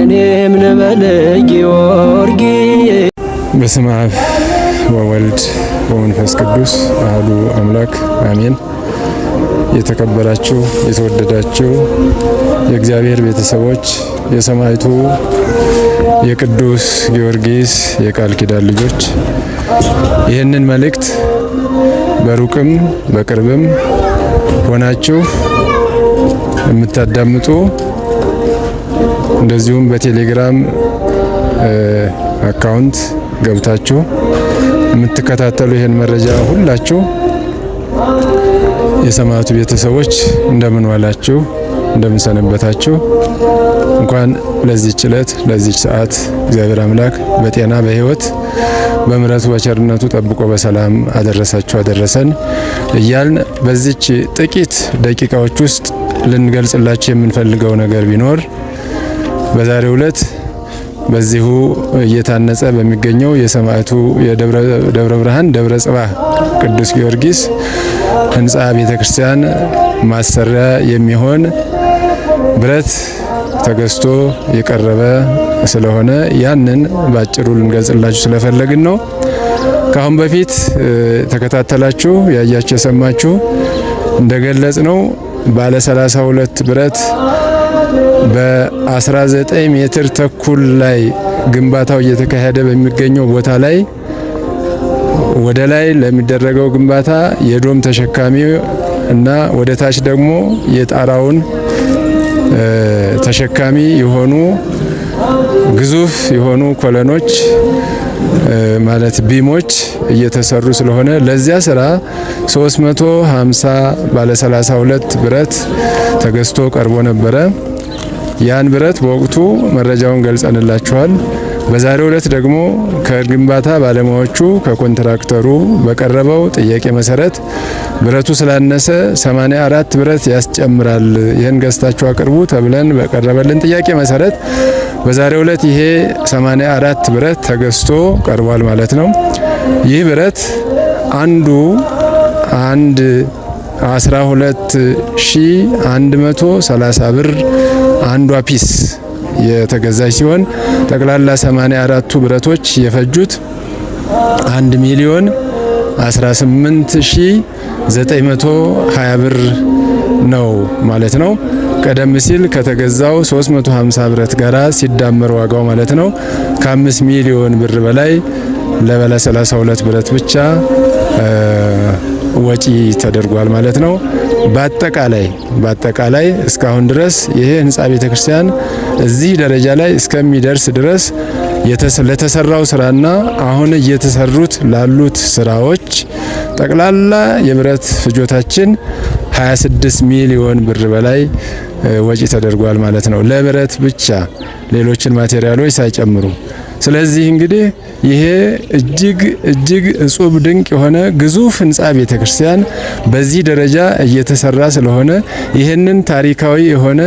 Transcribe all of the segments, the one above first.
እኔም ልበል ጊዮርጊስ። በስመ አብ ወወልድ ወመንፈስ ቅዱስ አሐዱ አምላክ አሜን። የተከበራችሁ የተወደዳችሁ የእግዚአብሔር ቤተሰቦች የሰማዕቱ የቅዱስ ጊዮርጊስ የቃል ኪዳን ልጆች ይህንን መልእክት በሩቅም በቅርብም ሆናችሁ የምታዳምጡ እንደዚሁም በቴሌግራም አካውንት ገብታችሁ የምትከታተሉ ይህን መረጃ ሁላችሁ የሰማዕቱ ቤተሰቦች እንደምን ዋላችሁ? እንደምን ሰነበታችሁ? እንኳን ለዚህች ዕለት ለዚህች ሰዓት እግዚአብሔር አምላክ በጤና በሕይወት በምሕረቱ በቸርነቱ ጠብቆ በሰላም አደረሳችሁ አደረሰን እያልን በዚች ጥቂት ደቂቃዎች ውስጥ ልንገልጽላችሁ የምንፈልገው ነገር ቢኖር በዛሬው ዕለት በዚሁ እየታነጸ በሚገኘው የሰማዕቱ የደብረ ብርሃን ደብረ ጽባህ ቅዱስ ጊዮርጊስ ህንጻ ቤተክርስቲያን ማሰሪያ የሚሆን ብረት ተገዝቶ የቀረበ ስለሆነ ያንን ባጭሩ ልንገልጽላችሁ ስለፈለግን ነው። ካሁን በፊት ተከታተላችሁ ያያችሁ የሰማችሁ እንደገለጽ ነው ባለ 32 ብረት በ19 ሜትር ተኩል ላይ ግንባታው እየተካሄደ በሚገኘው ቦታ ላይ ወደ ላይ ለሚደረገው ግንባታ የዶም ተሸካሚ እና ወደ ታች ደግሞ የጣራውን ተሸካሚ የሆኑ ግዙፍ የሆኑ ኮለኖች ማለት ቢሞች እየተሰሩ ስለሆነ ለዚያ ስራ 350 ባለ 32 ብረት ተገዝቶ ቀርቦ ነበረ። ያን ብረት በወቅቱ መረጃውን ገልጸንላችኋል። በዛሬው ዕለት ደግሞ ከግንባታ ባለሙያዎቹ ከኮንትራክተሩ በቀረበው ጥያቄ መሰረት ብረቱ ስላነሰ 84 ብረት ያስጨምራል፣ ይህን ገዝታችሁ አቅርቡ ተብለን በቀረበልን ጥያቄ መሰረት በዛሬው ዕለት ይሄ 84 ብረት ተገዝቶ ቀርቧል ማለት ነው። ይህ ብረት አንዱ 12130 ብር አንዷ ፒስ የተገዛች ሲሆን ጠቅላላ 84ቱ ብረቶች የፈጁት 1,018,920 ብር ነው ማለት ነው። ቀደም ሲል ከተገዛው 350 ብረት ጋራ ሲዳመር ዋጋው ማለት ነው ከ5 ሚሊዮን ብር በላይ ለባለ 32 ብረት ብቻ ወጪ ተደርጓል ማለት ነው። በአጠቃላይ እስካሁን ድረስ ይሄ ህንጻ ቤተክርስቲያን እዚህ ደረጃ ላይ እስከሚደርስ ድረስ ለተሰራው ስራና አሁን እየተሰሩት ላሉት ስራዎች ጠቅላላ የብረት ፍጆታችን 26 ሚሊዮን ብር በላይ ወጪ ተደርጓል ማለት ነው ለብረት ብቻ ሌሎችን ማቴሪያሎች ሳይጨምሩ። ስለዚህ እንግዲህ ይሄ እጅግ እጹብ ድንቅ የሆነ ግዙፍ ህንጻ ቤተክርስቲያን በዚህ ደረጃ እየተሰራ ስለሆነ ይህንን ታሪካዊ የሆነ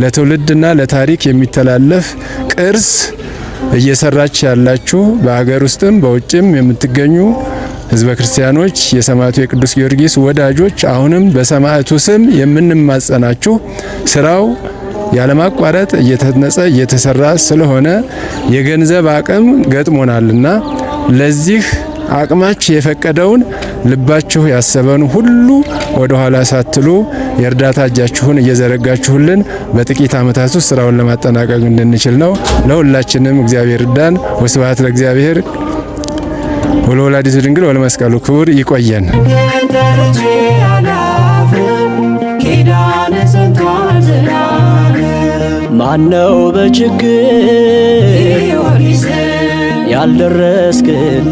ለትውልድና ለታሪክ የሚተላለፍ ቅርስ እየሰራች ያላችሁ በሀገር ውስጥም በውጭም የምትገኙ ህዝበ ክርስቲያኖች የሰማዕቱ የቅዱስ ጊዮርጊስ ወዳጆች አሁንም በሰማዕቱ ስም የምንማጸናችሁ ስራው ያለማቋረጥ እየተሰራ ስለሆነ የገንዘብ አቅም ገጥሞናልና ለዚህ አቅማችሁ የፈቀደውን ልባችሁ ያሰበን ሁሉ ወደ ኋላ ሳትሉ የእርዳታ እጃችሁን እየዘረጋችሁልን በጥቂት ዓመታት ውስጥ ስራውን ለማጠናቀቅ እንድንችል ነው። ለሁላችንም እግዚአብሔር ይርዳን። ወስብሐት ለእግዚአብሔር ወለወላዲቱ ድንግል ወለመስቀሉ ክቡር። ይቆየን። ማነው በችግር ያልደረስክለት